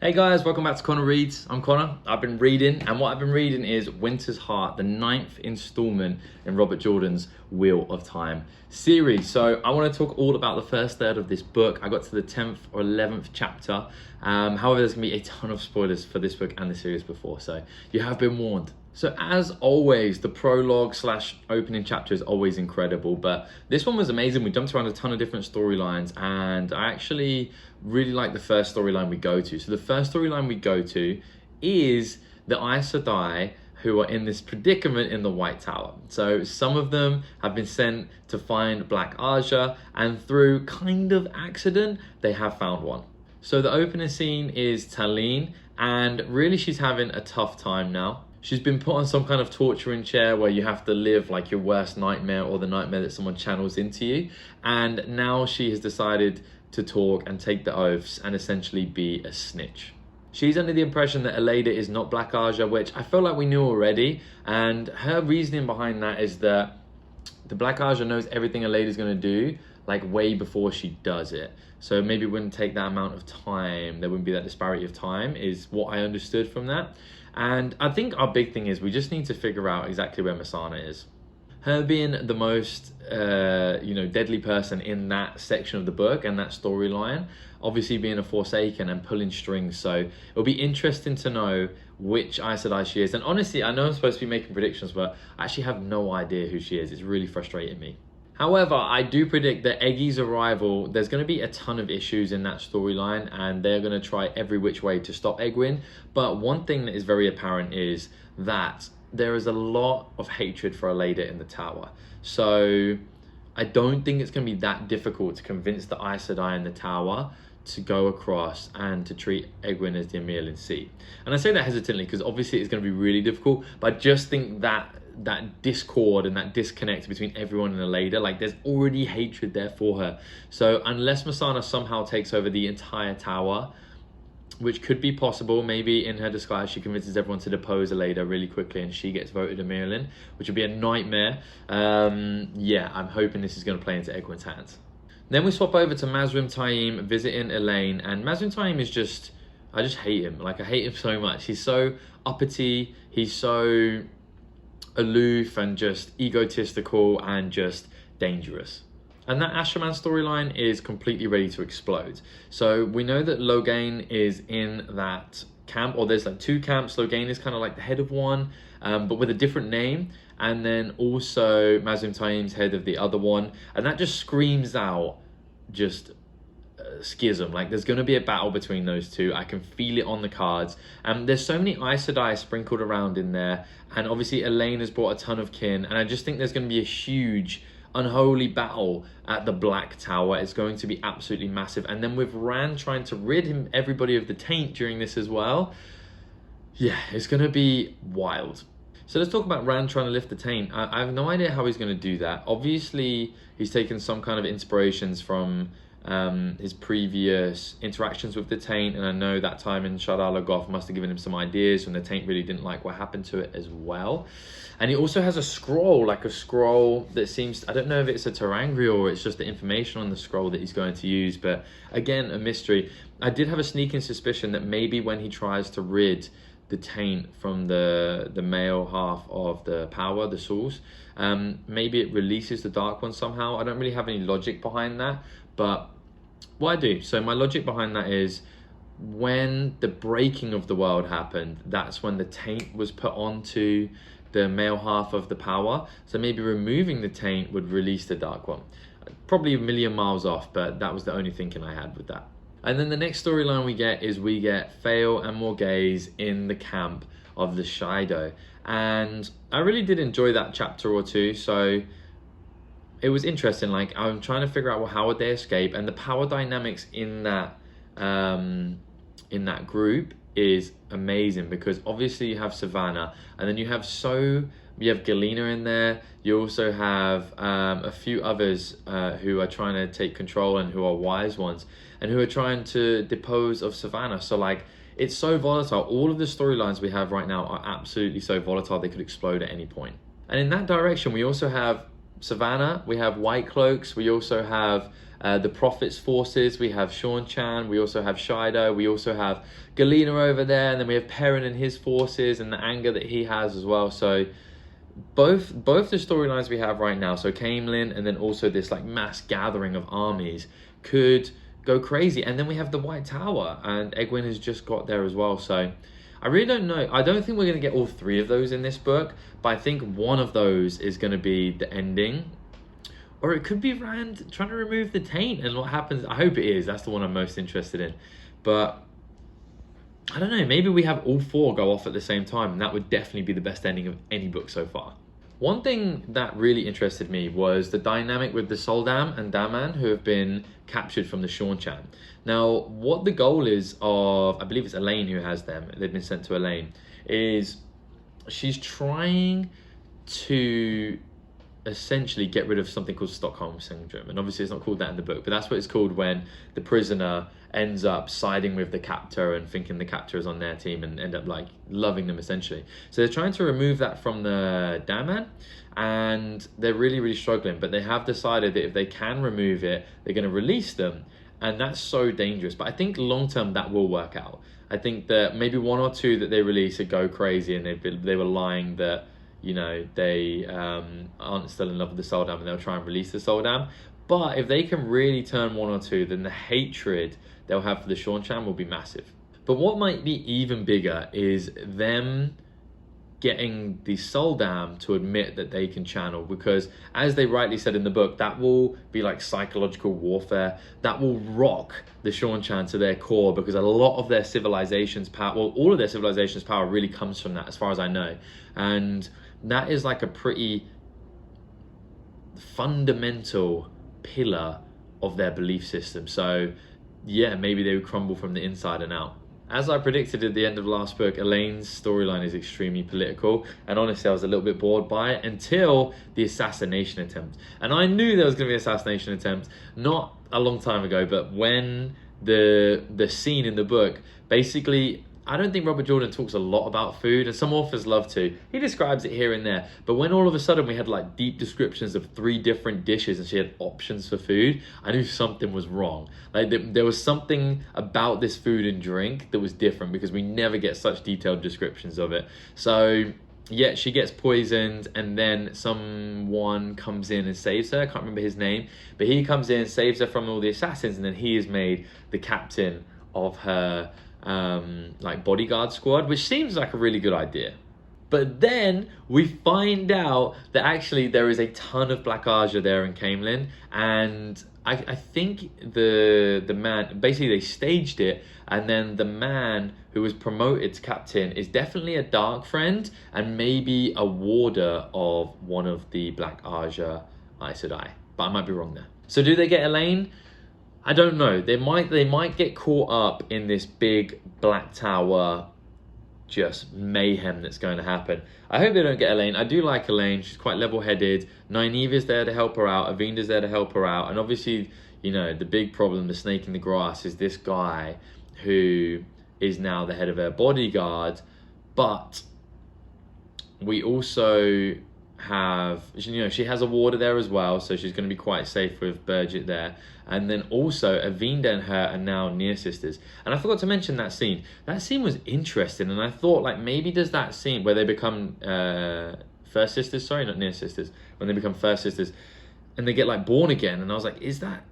Hey guys, welcome back to Connor Reads. I'm Connor. I've been reading, and what I've been reading is Winter's Heart, the 9th installment in Robert Jordan's Wheel of Time series. So I want to talk all about the first third of this book. I got to the 10th or 11th chapter. However, there's going to be a ton of spoilers for this book and the series before, so you have been warned. So as always, the prologue slash opening chapter is always incredible, but this one was amazing. We jumped around a ton of different storylines, and I actually really like the first storyline we go to. So the first storyline we go to is the Aes Sedai who are in this predicament in the White Tower. So some of them have been sent to find Black Aja, and through kind of accident, they have found one. So the opening scene is Talene, and really she's having a tough time now. She's been put on some kind of torturing chair where you have to live like your worst nightmare or the nightmare that someone channels into you. And now she has decided to talk and take the oaths and essentially be a snitch. She's under the impression that Aleida is not Black Aja, which I feel like we knew already. And her reasoning behind that is that the Black Aja knows everything Aleida's going to do, like way before she does it. So maybe it wouldn't take that amount of time. There wouldn't be that disparity of time, is what I understood from that. And I think our big thing is we just need to figure out exactly where Messana is. Her being the most, deadly person in that section of the book and that storyline, obviously being a Forsaken and pulling strings. So it'll be interesting to know which Aes Sedai she is. And honestly, I know I'm supposed to be making predictions, but I actually have no idea who she is. It's really frustrating me. However, I do predict that Eggy's arrival, there's going to be a ton of issues in that storyline, and they're going to try every which way to stop Egwene. But one thing that is very apparent is that there is a lot of hatred for Aleida in the tower. So I don't think it's going to be that difficult to convince the Aes Sedai in the tower to go across and to treat Egwene as the Aemilian Sea. And I say that hesitantly because obviously it's going to be really difficult, but I just think that discord and that disconnect between everyone and Aleida, like there's already hatred there for her. So unless Messana somehow takes over the entire tower, which could be possible, maybe in her disguise she convinces everyone to depose Aleida really quickly and she gets voted Aemilian, which would be a nightmare. Yeah, I'm hoping this is going to play into Egwene's hands. Then we swap over to Mazrim Taim visiting Elaine, and Mazrim Taim is just, I just hate him. Like, I hate him so much. He's so uppity, he's so aloof and just egotistical and just dangerous. And that Ashraman storyline is completely ready to explode. So we know that Logain is in that camp, or there's like two camps. Logain is kind of like the head of one, but with a different name. And then also Mazrim Taim's head of the other one. And that just screams out just schism. Like there's going to be a battle between those two. I can feel it on the cards. There's so many Aes Sedai sprinkled around in there, and obviously Elaine has brought a ton of kin, and I just think there's going to be a huge unholy battle at the Black Tower. It's going to be absolutely massive. And then with Rand trying to rid everybody of the taint during this as well, yeah, it's going to be wild. So let's talk about Rand trying to lift the taint. I have no idea how he's going to do that. Obviously he's taken some kind of inspirations from his previous interactions with the Taint, and I know that time in Shadar Logoth must have given him some ideas, and the Taint really didn't like what happened to it as well. And he also has a scroll, like a scroll that seems, I don't know if it's a Tel'aran'rhiod or it's just the information on the scroll that he's going to use, but again, a mystery. I did have a sneaking suspicion that maybe when he tries to rid the Taint from the male half of the power, the source, maybe it releases the Dark One somehow. I don't really have any logic behind that, but what I do, so my logic behind that is when the breaking of the world happened, that's when the Taint was put onto the male half of the power. So maybe removing the Taint would release the Dark One. Probably a million miles off, but that was the only thinking I had with that. And then the next storyline we get Fael and Morghese in the camp of the Shido. And I really did enjoy that chapter or two. So it was interesting. Like, I'm trying to figure out, well, how would they escape? And the power dynamics in that group is amazing, because obviously you have Savannah, and then you have Galena in there. You also have a few others who are trying to take control and who are wise ones, and who are trying to depose of Savannah. So like, it's so volatile. All of the storylines we have right now are absolutely so volatile, they could explode at any point. And in that direction, we also have Savannah, we have White Cloaks, we also have the Prophet's forces. We have Sean Chan, we also have Shido, we also have Galena over there, and then we have Perrin and his forces and the anger that he has as well. So both the storylines we have right now, so Camelin and then also this like mass gathering of armies, could go crazy. And then we have the White Tower, and Egwene has just got there as well. So I really don't know. I don't think we're going to get all three of those in this book, but I think one of those is going to be the ending. Or it could be Rand trying to remove the taint and what happens. I hope it is. That's the one I'm most interested in. But I don't know. Maybe we have all four go off at the same time, and that would definitely be the best ending of any book so far. One thing that really interested me was the dynamic with the Soldam and Daman, who have been captured from the Shawnchan. Now, what the goal is of, I believe it's Elaine who has them, they've been sent to Elaine, is she's trying to essentially get rid of something called Stockholm Syndrome. And obviously it's not called that in the book, but that's what it's called when the prisoner ends up siding with the captor and thinking the captor is on their team and end up like loving them essentially. So they're trying to remove that from the Daman, and they're really, really struggling, but they have decided that if they can remove it, they're going to release them. And that's so dangerous. But I think long term that will work out. I think that maybe one or two that they release would go crazy, and they were lying that, you know, they aren't still in love with the Soldam and they'll try and release the Soldam. But if they can really turn one or two, then the hatred they'll have for the Shawnchan will be massive. But what might be even bigger is them getting the Soldam to admit that they can channel, because as they rightly said in the book, that will be like psychological warfare. That will rock the Shawnchan to their core, because a lot of their civilization's power, well, all of their civilization's power really comes from that, as far as I know. And that is like a pretty fundamental pillar of their belief system. So yeah, maybe they would crumble from the inside and out. As I predicted at the end of last book, Elaine's storyline is extremely political, and honestly I was a little bit bored by it until the assassination attempt. And I knew there was going to be an assassination attempt not a long time ago, but when the scene in the book, basically, I don't think Robert Jordan talks a lot about food, and some authors love to. He describes it here and there. But when all of a sudden we had like deep descriptions of 3 different dishes and she had options for food, I knew something was wrong. Like there was something about this food and drink that was different, because we never get such detailed descriptions of it. So yeah, she gets poisoned, and then someone comes in and saves her. I can't remember his name, but he comes in, saves her from all the assassins, and then he is made the captain of her like bodyguard squad, which seems like a really good idea. But then we find out that actually there is a ton of Black Aja there in Camelin, and I think the man, basically they staged it, and then the man who was promoted to captain is definitely a dark friend and maybe a warder of one of the Black Aja Aes Sedai, but I might be wrong there. So do they get Elaine? I don't know. They might get caught up in this big Black Tower just mayhem that's going to happen. I hope they don't get Elaine. I do like Elaine. She's quite level-headed. Nynaeve is there to help her out. Avinda's there to help her out. And obviously, you know, the big problem, the snake in the grass, is this guy who is now the head of her bodyguard. But we also have, you know, she has a warder there as well, so she's going to be quite safe with Bridget there. And then also Avinda and her are now near sisters. And I forgot to mention that scene. That scene was interesting, and I thought, like, maybe does that scene where they become first sisters, sorry, not near sisters, when they become first sisters and they get like born again, and I was like, is that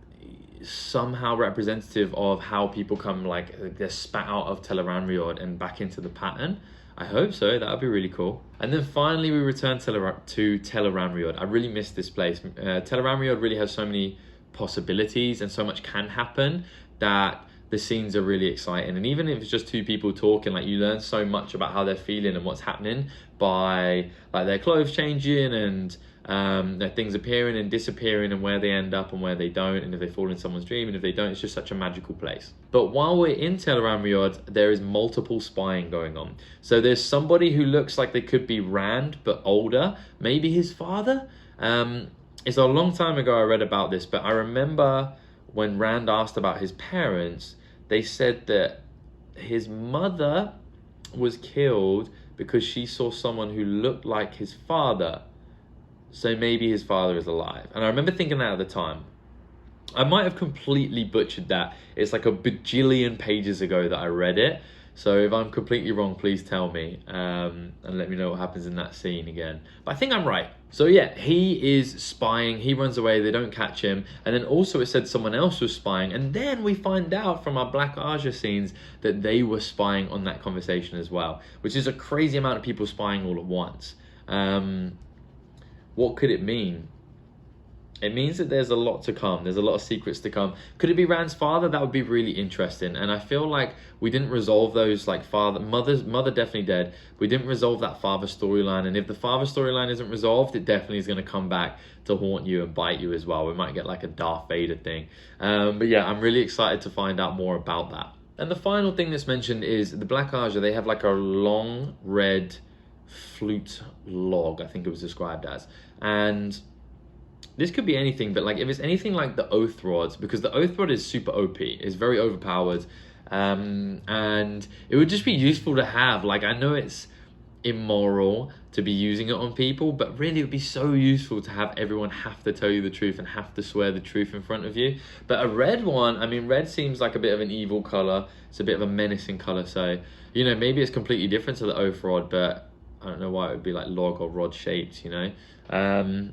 somehow representative of how people come, like they're spat out of Tel'aran'rhiod and back into the pattern? I hope so. That would be really cool. And then finally we return to Tel'aran'rhiod. I really miss this place. Tel'aran'rhiod really has so many possibilities and so much can happen that the scenes are really exciting. And even if it's just 2 people talking, like, you learn so much about how they're feeling and what's happening by like their clothes changing and their things appearing and disappearing, and where they end up and where they don't, and if they fall in someone's dream, and if they don't. It's just such a magical place. But while we're in Tel'aran'rhiod, there is multiple spying going on. So there's somebody who looks like they could be Rand but older, maybe his father. It's a long time ago I read about this, but I remember when Rand asked about his parents, they said that his mother was killed because she saw someone who looked like his father. So maybe his father is alive. And I remember thinking that at the time. I might have completely butchered that. It's like a bajillion pages ago that I read it. So if I'm completely wrong, please tell me and let me know what happens in that scene again. But I think I'm right. So yeah, he is spying. He runs away. They don't catch him. And then also it said someone else was spying. And then we find out from our Black Aja scenes that they were spying on that conversation as well, which is a crazy amount of people spying all at once. What could it mean? It means that there's a lot to come. There's a lot of secrets to come. Could it be Rand's father? That would be really interesting. And I feel like we didn't resolve those, like mother definitely dead. We didn't resolve that father storyline. And if the father storyline isn't resolved, it definitely is going to come back to haunt you and bite you as well. We might get like a Darth Vader thing. But yeah, I'm really excited to find out more about that. And the final thing that's mentioned is the Black Aja. They have like a long red flute log, I think it was described as. And this could be anything, but like if it's anything like the Oath Rod, because the Oath Rod is super OP, it's very overpowered, and it would just be useful to have. Like, I know it's immoral to be using it on people, but really it would be so useful to have everyone have to tell you the truth and have to swear the truth in front of you. But a red one, I mean, red seems like a bit of an evil color. It's a bit of a menacing color, so you know, maybe it's completely different to the Oath Rod, but I don't know why it would be like log or rod shaped, you know.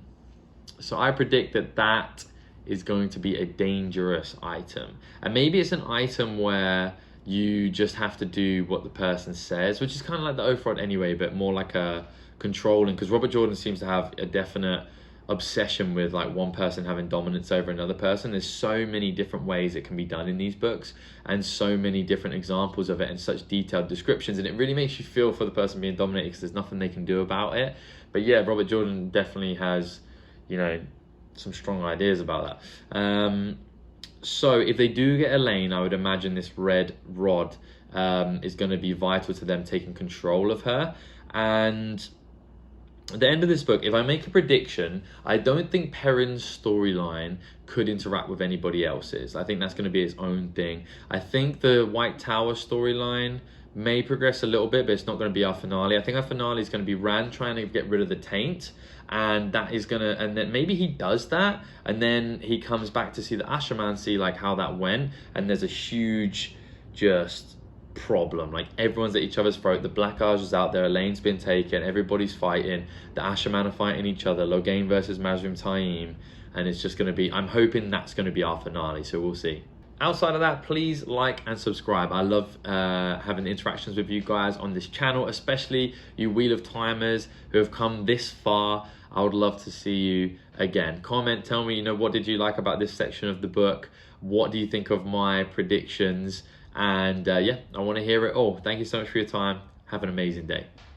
So I predict that that is going to be a dangerous item. And maybe it's an item where you just have to do what the person says, which is kind of like the Oath Rod anyway, but more like a controlling, because Robert Jordan seems to have a definite obsession with like one person having dominance over another person. There's so many different ways it can be done in these books, and so many different examples of it and such detailed descriptions, and it really makes you feel for the person being dominated because there's nothing they can do about it. But yeah, Robert Jordan definitely has, you know, some strong ideas about that. So if they do get Elaine, I would imagine this red rod is going to be vital to them taking control of her. And at the end of this book, if I make a prediction, I don't think Perrin's storyline could interact with anybody else's. I think that's going to be its own thing. I think the White Tower storyline may progress a little bit, but it's not going to be our finale. I think our finale is going to be Rand trying to get rid of the taint, and that is going to, and then maybe he does that, and then he comes back to see the Asherman, see like how that went, and there's a huge just problem. Like, everyone's at each other's throat. The Black Aja's out there, Elaine's been taken, everybody's fighting, the Asherman are fighting each other, Logain versus Mazrim Taim, and it's just going to be, I'm hoping that's going to be our finale, so we'll see. Outside of that, please like and subscribe. I love having interactions with you guys on this channel, especially you Wheel of Timers who have come this far. I would love to see you again. Comment, tell me, you know, what did you like about this section of the book? What do you think of my predictions? And yeah, I want to hear it all. Thank you so much for your time. Have an amazing day.